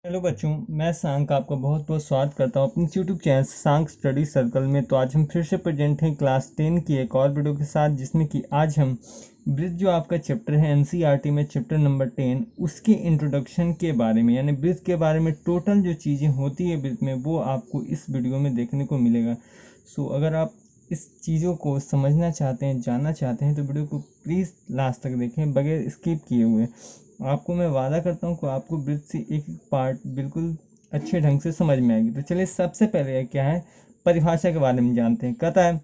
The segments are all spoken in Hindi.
हेलो बच्चों, मैं सांक आपका बहुत बहुत स्वागत करता हूँ अपने यूट्यूब चैनल सांक स्टडी सर्कल में। तो आज हम फिर से प्रेजेंट हैं क्लास 10 की एक और वीडियो के साथ, जिसमें कि आज हम ब्रिथ जो आपका चैप्टर है एनसीईआरटी में चैप्टर नंबर 10 उसके इंट्रोडक्शन के बारे में, यानी ब्रिथ के बारे में टोटल जो चीज़ें होती है ब्रिथ में वो आपको इस वीडियो में देखने को मिलेगा। सो अगर आप इस चीज़ों को समझना चाहते हैं, जानना चाहते हैं, तो वीडियो को प्लीज़ लास्ट तक देखें बगैर स्किप किए हुए। आपको मैं वादा करता हूँ कि आपको ब्रिथ से एक एक पार्ट बिल्कुल अच्छे ढंग से समझ में आएगी। तो चलिए सबसे पहले क्या है, परिभाषा के बारे में जानते हैं। कहता है,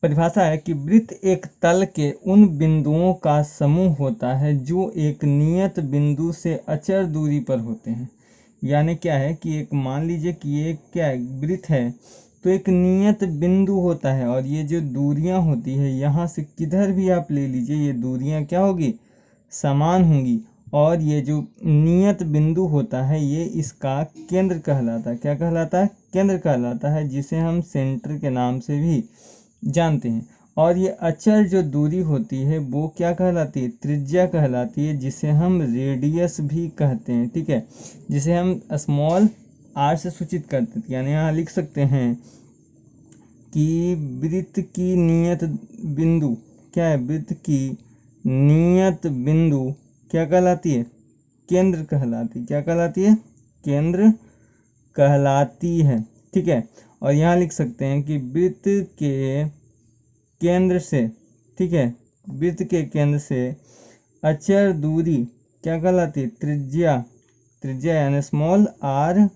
परिभाषा है कि वृत्त एक तल के उन बिंदुओं का समूह होता है जो एक नियत बिंदु से अचर दूरी पर होते हैं। यानी क्या है कि एक मान लीजिए कि ये क्या है, वृत्त है, तो एक नियत बिंदु होता है और ये जो दूरियां होती है यहाँ से किधर भी आप ले लीजिए, ये दूरियां क्या होगी, समान होंगी। और ये जो नियत बिंदु होता है ये इसका केंद्र कहलाता है। क्या कहलाता है? केंद्र कहलाता है, जिसे हम सेंटर के नाम से भी जानते हैं। और ये अचर जो दूरी होती है वो क्या कहलाती है? त्रिज्या कहलाती है, जिसे हम रेडियस भी कहते हैं। ठीक है, जिसे हम स्मॉल आर से सूचित करते हैं। यानी यहाँ लिख सकते हैं कि वृत्त की नियत बिंदु क्या है, वृत्त की नियत बिंदु क्या कहलाती है? केंद्र कहलाती है। क्या कहलाती है? केंद्र कहलाती है। ठीक है, और यहाँ लिख सकते हैं कि वृत्त के केंद्र से, ठीक है, वृत्त के केंद्र से अचर दूरी क्या कहलाती है? त्रिज्या। त्रिज्या यानी स्मॉल आर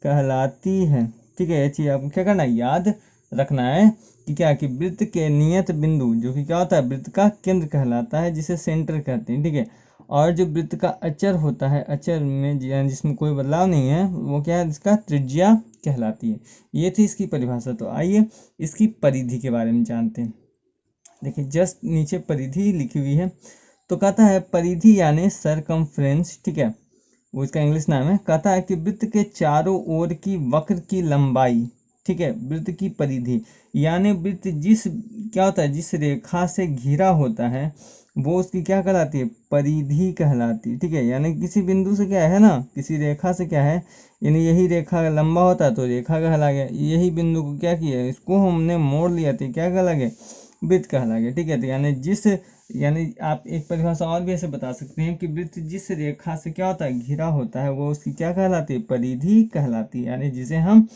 कहलाती है। ठीक है, ये चीज़ आपको क्या करना है, याद रखना है कि क्या, कि वृत्त के नियत बिंदु जो कि क्या होता है, वृत्त का केंद्र कहलाता है, जिसे सेंटर कहते हैं। ठीक है, और जो वृत्त का अचर होता है, अचर में जिसमें कोई बदलाव नहीं है, वो क्या है, इसका त्रिज्या कहलाती है। ये थी इसकी परिभाषा। तो आइए इसकी परिधि के बारे में जानते हैं। देखिए जस्ट नीचे परिधि लिखी हुई है। तो कहता है परिधि यानी सरकमफ्रेंस, ठीक है, वो इसका इंग्लिश नाम है। कहता है कि वृत्त के चारों ओर की वक्र की लंबाई, ठीक है, वृत्त की परिधि यानी वृत्त जिस क्या होता है, जिस रेखा से घिरा होता है वो उसकी क्या कहलाती है? परिधि कहलाती है। ठीक है, यानी किसी बिंदु से क्या है ना, किसी रेखा से क्या है, यानी यही रेखा लंबा होता है तो रेखा कहला गया। यही बिंदु को क्या किया, इसको हमने मोड़ लिया तो क्या कहला गया? वृत्त कहला गया। ठीक है, तो यानी आप एक परिभाषा और भी ऐसे बता सकते हैं कि वृत्त जिस रेखा से क्या होता है, घिरा होता है, वो उसकी क्या कहलाती है? परिधि कहलाती है, यानी जिसे हम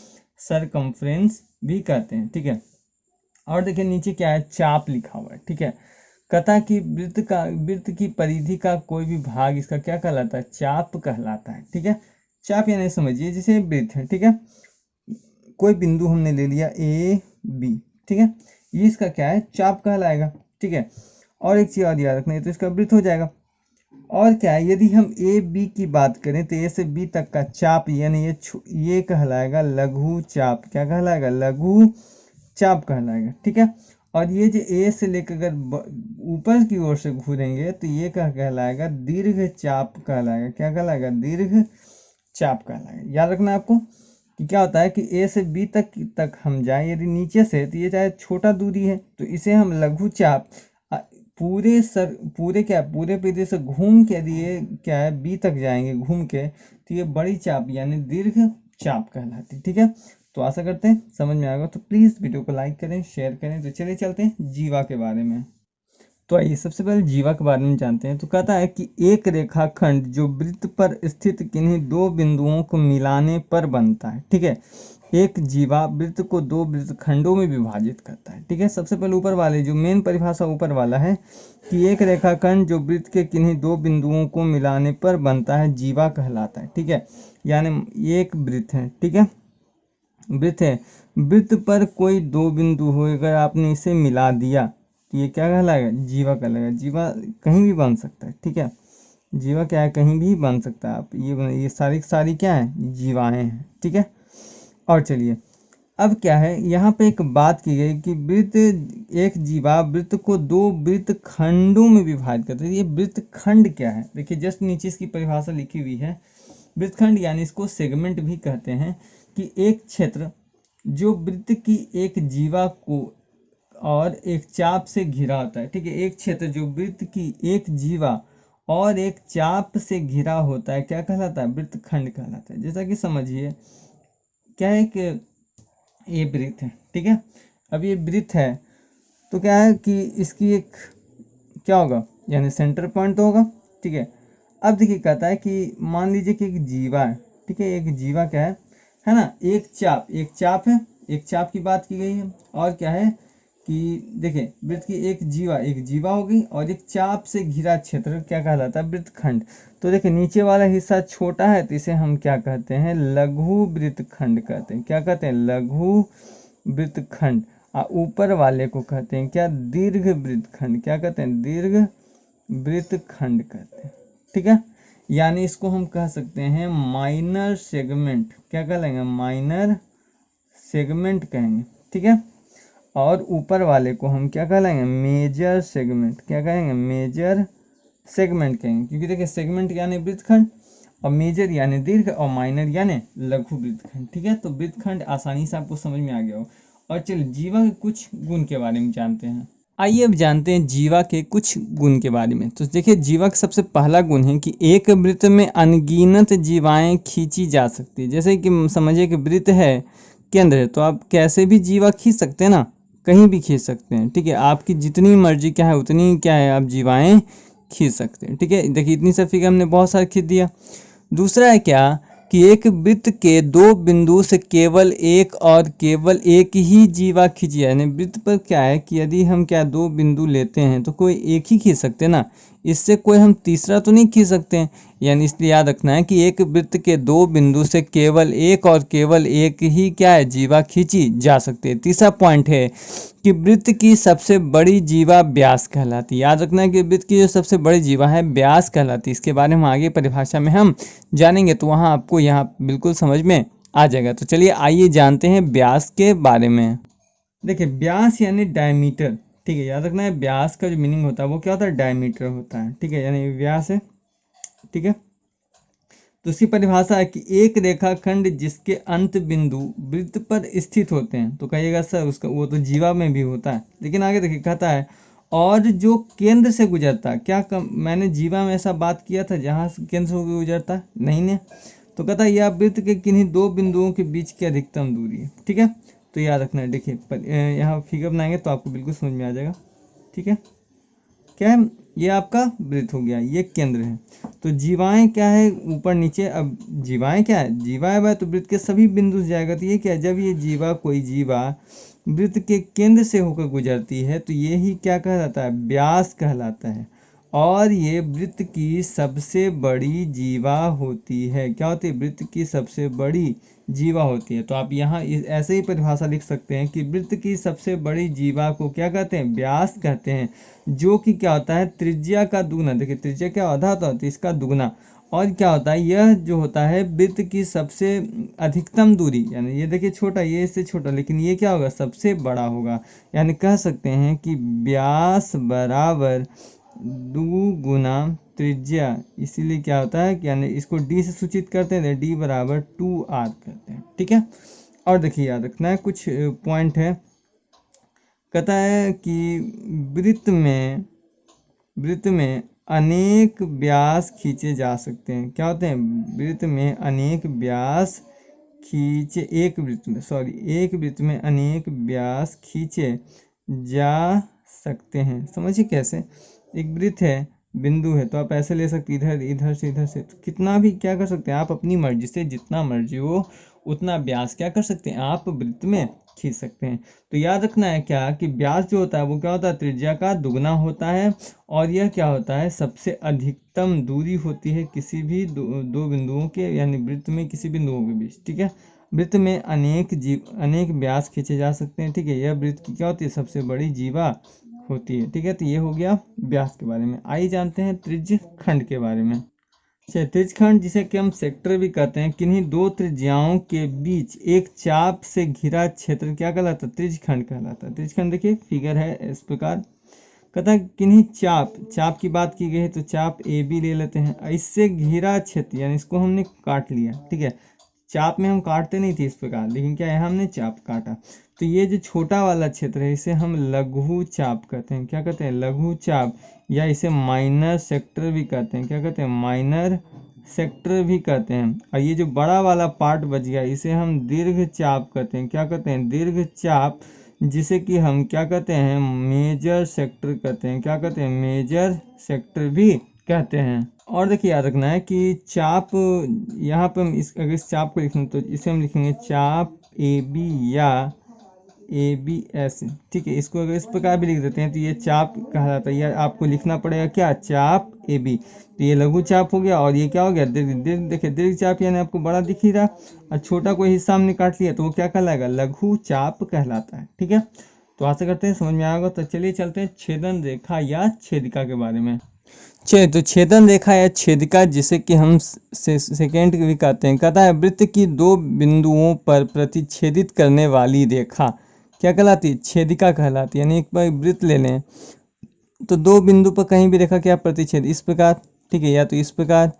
सरकमफ्रेंस भी कहते हैं। ठीक है, और देखिए नीचे क्या है, चाप लिखा हुआ है। ठीक है, कहता कि वृत्त की परिधि का कोई भी भाग इसका क्या कहलाता है? चाप कहलाता है। ठीक है, चाप यानी समझिए जैसे वृत्त है, ठीक है, कोई बिंदु हमने ले लिया ए बी, ठीक है, ये इसका क्या है? चाप कहलाएगा। ठीक है, और एक चीज़ और याद रखना है, तो इसका वृत्त हो जाएगा। और क्या है, यदि हम ए बी की बात करें तो ए से बी तक का चाप यानी ये कहलाएगा लघु चाप। क्या कहलाएगा? लघु चाप कहलाएगा। ठीक है, और ये जो ए से लेकर अगर ऊपर की ओर से घूरेंगे तो ये क्या कहलाएगा? दीर्घ चाप कहलाएगा। क्या कहलाएगा? दीर्घ चाप कहलाएगा। याद रखना है आपको कि क्या होता है कि ए से बी तक हम जाएं यदि नीचे से, तो ये चाहे छोटा दूरी है तो इसे हम लघु चाप, पूरे पेड़े से घूम के यदि ये क्या है, बी तक जाएंगे घूम के, तो ये बड़ी चाप यानी दीर्घ चाप कहलाती है। ठीक है, तो आशा करते हैं समझ में आएगा। तो प्लीज़ वीडियो को लाइक करें, शेयर करें। तो चलिए चलते हैं जीवा के बारे में। तो आइए सबसे पहले जीवा के बारे में जानते हैं। तो कहता है कि एक रेखाखंड जो वृत्त पर स्थित किन्हीं दो बिंदुओं को मिलाने पर बनता है। ठीक है, एक जीवा वृत्त को दो वृत्त खंडों में विभाजित करता है। ठीक है, सबसे पहले ऊपर वाले जो मेन परिभाषा ऊपर वाला है कि एक रेखाखंड जो वृत्त के किन्हीं दो बिंदुओं को मिलाने पर बनता है जीवा कहलाता है। ठीक है, यानी एक वृत्त है, ठीक है, वृत्त है, वृत्त पर कोई दो बिंदु हो, अगर आपने इसे मिला दिया तो ये क्या कहलाएगा? जीवा कहलाएगा। जीवा कहीं भी बन सकता है। ठीक है, जीवा क्या है? कहीं भी बन सकता है। आप ये सारी क्या है? जीवाएं हैं। ठीक है, और चलिए अब क्या है, यहाँ पे एक बात की गई कि एक जीवा वृत्त को दो वृत्त खंडों में विभाजित करता है। ये वृत्त खंड क्या है? देखिए जस्ट नीचे इसकी परिभाषा लिखी हुई है। वृत्तखंड यानी इसको सेगमेंट भी कहते हैं, कि एक क्षेत्र जो वृत्त की एक जीवा को और एक चाप से घिरा होता है। ठीक है, एक क्षेत्र जो वृत्त की एक जीवा और एक चाप से घिरा होता है, क्या कहलाता है? वृत्तखंड कहलाता है। जैसा कि समझिए क्या है कि ये वृत्त है, ठीक है। अब ये वृत्त है तो क्या है कि इसकी एक क्या होगा, यानी सेंटर पॉइंट तो होगा, ठीक है। अब देखिए कहता है कि मान लीजिए कि एक जीवा है, ठीक है। एक जीवा क्या है ना, एक चाप है, एक चाप की बात की गई है। और क्या है कि देखिए वृत्त की एक जीवा हो गई, और एक चाप से घिरा क्षेत्र क्या कहलाता है? वृत्तखंड। तो देखिए नीचे वाला हिस्सा छोटा है तो इसे हम क्या कहते हैं? लघु वृत्तखंड कहते हैं। क्या कहते हैं? लघु वृत्तखंड। और ऊपर वाले को कहते हैं क्या? दीर्घ वृत्तखंड। क्या कहते हैं? दीर्घ वृत्तखंड कहते हैं, ठीक है। यानी इसको हम कह सकते हैं माइनर सेगमेंट। क्या कहेंगे? माइनर सेगमेंट कहेंगे, ठीक है। और ऊपर वाले को हम क्या कहेंगे? Major segment. क्या कहेंगे? मेजर सेगमेंट कहेंगे, क्योंकि देखिए सेगमेंट यानी वृत्तखंड, और मेजर यानी दीर्घ, और माइनर यानी लघु वृत्तखंड, ठीक है। तो वृत्तखंड आसानी से आपको समझ में आ गया हो। और चलिए जीवा के कुछ गुण के बारे में जानते हैं। आइए अब जानते हैं जीवा के कुछ गुण के बारे में। तो देखिए जीवा का सबसे पहला गुण है कि एक वृत्त में अनगिनत जीवाएं खींची जा सकती है। जैसे कि समझिए कि वृत्त है, केंद्र है, तो आप कैसे भी जीवा खींच सकते हैं ना, कहीं भी खींच सकते हैं, ठीक है। आपकी जितनी मर्जी क्या है उतनी क्या है आप जीवाएं खींच सकते हैं, ठीक है। देखिए इतनी सा फिगर हमने बहुत सारा खींच दिया। दूसरा है क्या कि एक वृत्त के दो बिंदु से केवल एक ही जीवा खींची जाए। यानी वृत्त पर क्या है कि यदि हम क्या दो बिंदु लेते हैं तो कोई एक ही खींच सकते हैं ना, इससे कोई हम तीसरा तो नहीं खींच सकते हैं। यानी इसलिए याद रखना है कि एक वृत्त के दो बिंदु से केवल एक ही क्या है जीवा खींची जा सकती है। तीसरा पॉइंट है कि वृत्त की सबसे बड़ी जीवा व्यास कहलाती है। याद रखना है कि वृत्त की जो सबसे बड़ी जीवा है व्यास कहलाती है। इसके बारे में आगे परिभाषा में हम जानेंगे, तो वहाँ आपको यहाँ बिल्कुल समझ में आ जाएगा। तो चलिए आइए जानते हैं व्यास के बारे में। देखिए व्यास यानी डायमीटर, ठीक है। याद रखना है व्यास का जो मीनिंग होता है वो क्या होता है? डायमीटर होता है, ठीक है। यानी व्यास है, ठीक है। तो उसकी परिभाषा है कि एक रेखाखंड जिसके अंत बिंदु वृत्त पर स्थित होते हैं। तो कहिएगा सर उसका वो तो जीवा में भी होता है, लेकिन आगे देखिए कहता है और जो केंद्र से गुजरता है। मैंने जीवा में ऐसा बात किया था जहाँ से केंद्र से होकर गुजरता है? नहीं ने। तो कहता है यह वृत्त के किन्हीं दो बिंदुओं के बीच की अधिकतम दूरी है, ठीक है। तो याद रखना है, देखिए यहाँ फिगर बनाएंगे तो आपको बिल्कुल समझ में आ जाएगा, ठीक है। क्या है? ये आपका वृत्त हो गया, ये केंद्र है। तो जीवाएं क्या है? ऊपर नीचे। अब जीवाएं क्या है? जीवा है तो वृत्त के सभी बिंदु से जाएगा। तो ये क्या है? जब ये कोई जीवा वृत्त के केंद्र से होकर गुजरती है तो ये ही क्या कहलाता है? व्यास कहलाता है। और ये वृत्त की सबसे बड़ी जीवा होती है। क्या होती है? वृत्त की सबसे बड़ी जीवा होती है। तो आप यहाँ ऐसे ही परिभाषा लिख सकते हैं कि वृत्त की सबसे बड़ी जीवा को क्या कहते हैं? व्यास कहते हैं, जो कि क्या होता है? त्रिज्या का दुगना। देखिए त्रिज्या क्या आधा होता है? इसका दुगना। और क्या होता है? यह जो होता है वृत्त की सबसे अधिकतम दूरी, यानी ये देखिए छोटा, ये इससे छोटा, लेकिन ये क्या होगा? सबसे बड़ा होगा। यानी कह सकते हैं कि व्यास बराबर दुगुना त्रिज्या। इसीलिए क्या होता है कि यानी इसको डी से सूचित करते हैं, डी बराबर 2r करते हैं, ठीक है। और देखिए याद रखना है कुछ पॉइंट है। कहता है कि वृत्त में अनेक व्यास खींचे जा सकते हैं। क्या होते हैं? वृत्त में अनेक व्यास खींचे एक वृत्त में अनेक व्यास खींचे जा सकते हैं। समझिए कैसे? एक वृत्त है, बिंदु है, तो आप ऐसे ले सकते इधर से तो कितना भी क्या कर सकते हैं आप अपनी मर्जी से, जितना मर्जी हो उतना व्यास क्या कर सकते हैं आप वृत्त में खींच सकते हैं। तो याद रखना है क्या कि व्यास जो होता है वो क्या होता है? त्रिज्या का दुगना होता है। और यह क्या होता है? सबसे अधिकतम दूरी होती है किसी भी दो बिंदुओं के, यानी वृत्त में किसी बिंदुओं के बीच, ठीक है। वृत्त में अनेक व्यास खींचे जा सकते हैं, ठीक है। यह वृत्त की क्या होती है? सबसे बड़ी जीवा होती है, ठीक है। तो ये हो गया व्यास के बारे में। आइए जानते हैं त्रिज्य खंड के बारे में। त्रिज्य खंड जिसे कि हम सेक्टर भी कहते हैं, किन्हीं दो त्रिज्याओं के बीच एक चाप से घिरा क्षेत्र क्या कहलाता है? त्रिज्य खंड कहलाता है। त्रिज्य खंड देखिए फिगर है इस प्रकार। कहता है किन्हीं चाप की बात की गई है तो चाप ए बी ले लेते हैं। इससे घिरा क्षेत्र, यानी इसको हमने काट लिया, ठीक है। चाप में हम काटते नहीं थे इस प्रकार, लेकिन क्या है हमने चाप काटा। तो ये जो छोटा वाला क्षेत्र है इसे हम लघु चाप कहते हैं। क्या कहते हैं? लघु चाप, या इसे माइनर सेक्टर भी कहते हैं। क्या कहते हैं? माइनर सेक्टर भी कहते हैं। और ये जो बड़ा वाला पार्ट बच गया इसे हम दीर्घ चाप कहते हैं। क्या कहते हैं? दीर्घ चाप, जिसे कि हम क्या कहते हैं? मेजर सेक्टर कहते हैं। क्या कहते हैं? मेजर सेक्टर भी कहते हैं। और देखिए याद रखना है कि चाप, यहाँ पे हम अगर इस चाप को लिखेंगे तो इसे हम लिखेंगे चाप ए बी या ABS। ठीक है, इसको अगर इस प्रकार भी लिख देते हैं तो ये चाप कहलाता है। यह आपको लिखना पड़ेगा क्या? चाप AB। तो ये लघु चाप हो गया, और ये क्या हो गया? दीर्घ। दीर्घ देखिए, दीर्घ चाप यानी आपको बड़ा दिख ही रहा, और छोटा कोई हिस्सा हमने काट लिया तो वो क्या कहलाएगा? लघु चाप कहलाता है। ठीक है, तो आशा करते हैं समझ में आएगा। तो चलिए चलते हैं छेदन रेखा या छेदिका के बारे में। चलिए, तो छेदन रेखा या छेदिका, जिसे कि हम सेकेंड भी कहते हैं, कहता है वृत्त की दो बिंदुओं पर प्रतिच्छेदित करने वाली रेखा क्या कहलाती है? छेदिका कहलाती है। यानी एक बार वृत्त ले लें तो दो बिंदु पर कहीं भी रेखा क्या प्रतिच्छेद, इस प्रकार, ठीक है, या तो इस प्रकार,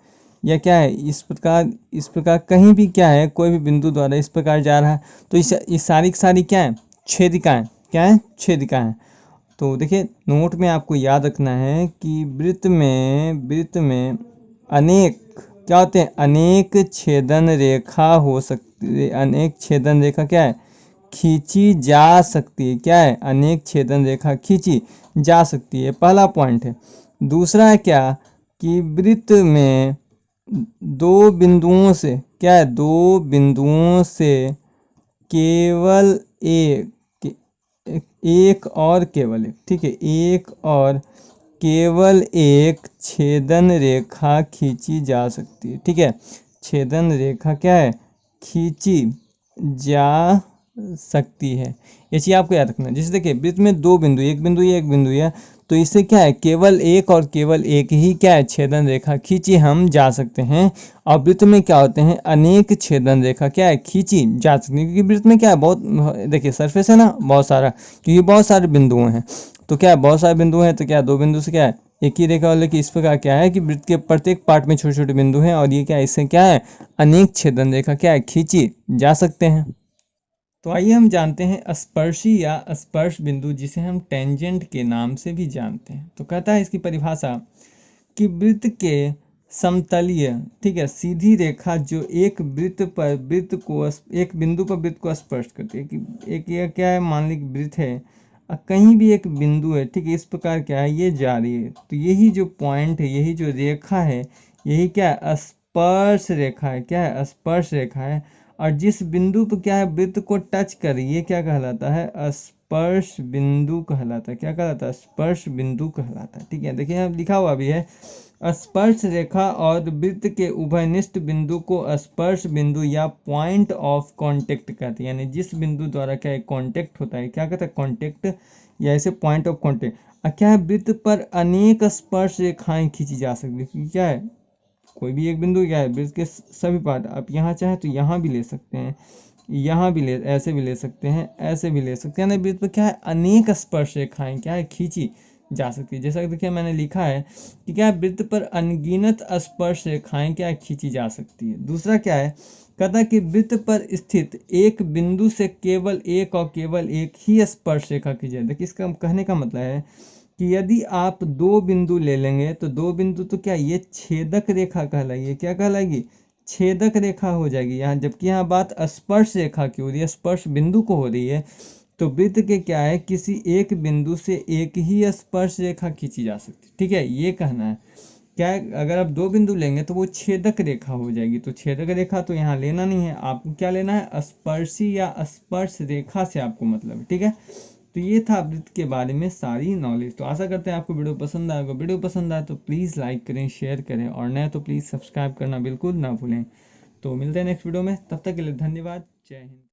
या क्या है इस प्रकार, इस प्रकार, कहीं भी क्या है कोई भी बिंदु द्वारा इस प्रकार जा रहा है, तो इस सारी की सारी क्या है? छेदिकाएं। क्या है? छेदिकाएं। तो देखिए, नोट में आपको याद रखना है कि वृत्त में अनेक क्या होते हैं? अनेक छेदन रेखा हो सकती है। अनेक छेदन रेखा क्या है? खींची जा सकती है। क्या है? अनेक छेदन रेखा खींची जा सकती है, पहला पॉइंट है। दूसरा है क्या? कि वृत्त में दो बिंदुओं से क्या है? दो बिंदुओं से केवल एक और केवल एक, ठीक है, एक और केवल एक छेदन रेखा खींची जा सकती है। ठीक है, छेदन रेखा क्या है? खींची जा सकती है। ये चीज़ आपको याद रखना है। जैसे देखिए, वृत्त में दो बिंदु, एक बिंदु ये, एक बिंदु यह, तो इससे क्या है? केवल एक और केवल एक ही क्या है? छेदन रेखा खींची हम जा सकते हैं। और वृत्त में क्या होते हैं? अनेक छेदन रेखा क्या है? खींची जा सकती है। क्योंकि वृत्त में क्या है? बहुत, देखिए सरफेस है ना बहुत सारा, क्योंकि बहुत सारे बिंदु हैं, तो क्या है? बहुत सारे बिंदु हैं, तो क्या दो बिंदु से क्या है? एक ही रेखा वाले की इस प्रकार क्या है कि वृत्त के प्रत्येक पार्ट में छोटे छोटे बिंदु हैं, और ये क्या है? इससे क्या है? अनेक छेदन रेखा क्या है? खींची जा सकते हैं। तो आइए हम जानते हैं स्पर्शी या स्पर्श बिंदु, जिसे हम टेंजेंट के नाम से भी जानते हैं। तो कहता है इसकी परिभाषा कि वृत्त के समतलीय, ठीक है, सीधी रेखा जो एक वृत्त पर वृत्त को, एक बिंदु पर वृत्त को स्पर्श करती है। कि एक यह क्या है? मान ली वृत्त है, कहीं भी एक बिंदु है, ठीक है, इस प्रकार क्या है? ये जा रही है, तो यही जो पॉइंट है, यही जो रेखा है, यही क्या है? स्पर्श रेखा है। क्या है? स्पर्श रेखा है। और जिस बिंदु पर क्या है? वृत्त को टच कर रही है, क्या कहलाता है? स्पर्श बिंदु कहलाता है। क्या कहलाता है? स्पर्श बिंदु कहलाता है। ठीक है, देखिए यहाँ लिखा हुआ भी है, स्पर्श रेखा और वृत्त के उभयनिष्ठ बिंदु को स्पर्श बिंदु या पॉइंट ऑफ कांटेक्ट कहते हैं। यानी जिस बिंदु द्वारा क्या है? कांटेक्ट होता है, क्या कहते हैं? कांटेक्ट, या इसे पॉइंट ऑफ कांटेक्ट। क्या है? वृत्त पर अनेक स्पर्श रेखाएं खींची जा सकती है। क्या है? कोई भी एक बिंदु क्या है? वृत्त के सभी पार्ट, आप यहाँ चाहे तो यहाँ भी ले सकते हैं, यहाँ भी ले, ऐसे भी ले सकते हैं, ऐसे भी ले सकते हैं। ना वृत्त पर क्या है? अनेक स्पर्श रेखाएं क्या है? खींची जा सकती है। जैसा कि देखिए मैंने लिखा है कि क्या है? वृत्त पर अनगिनत स्पर्श रेखाएं क्या है? खींची जा सकती है। दूसरा क्या है? कहता है कि वृत्त पर स्थित एक बिंदु से केवल एक और केवल एक ही स्पर्श रेखा खींची जाए। देखिए इसका कहने का मतलब है कि यदि आप दो बिंदु ले लेंगे तो दो बिंदु तो क्या ये छेदक रेखा कहलाएगी। क्या कहलाएगी? छेदक रेखा हो जाएगी यहाँ। जबकि यहाँ बात स्पर्श रेखा की हो रही है, स्पर्श बिंदु को हो रही है। तो वृत्त के क्या है? किसी एक बिंदु से एक ही स्पर्श रेखा खींची जा सकती है। ठीक है, ये कहना है। क्या है? अगर आप दो बिंदु लेंगे तो वो छेदक रेखा हो जाएगी। तो छेदक रेखा तो यहाँ लेना नहीं है, आपको क्या लेना है? स्पर्शी या स्पर्श रेखा से आपको मतलब है। ठीक है, तो ये था वृत्त के बारे में सारी नॉलेज। तो आशा करते हैं आपको वीडियो पसंद आएगा। वीडियो पसंद आए तो प्लीज़ लाइक करें, शेयर करें, और नए तो प्लीज़ सब्सक्राइब करना बिल्कुल ना भूलें। तो मिलते हैं नेक्स्ट वीडियो में, तब तक के लिए धन्यवाद। जय हिंद।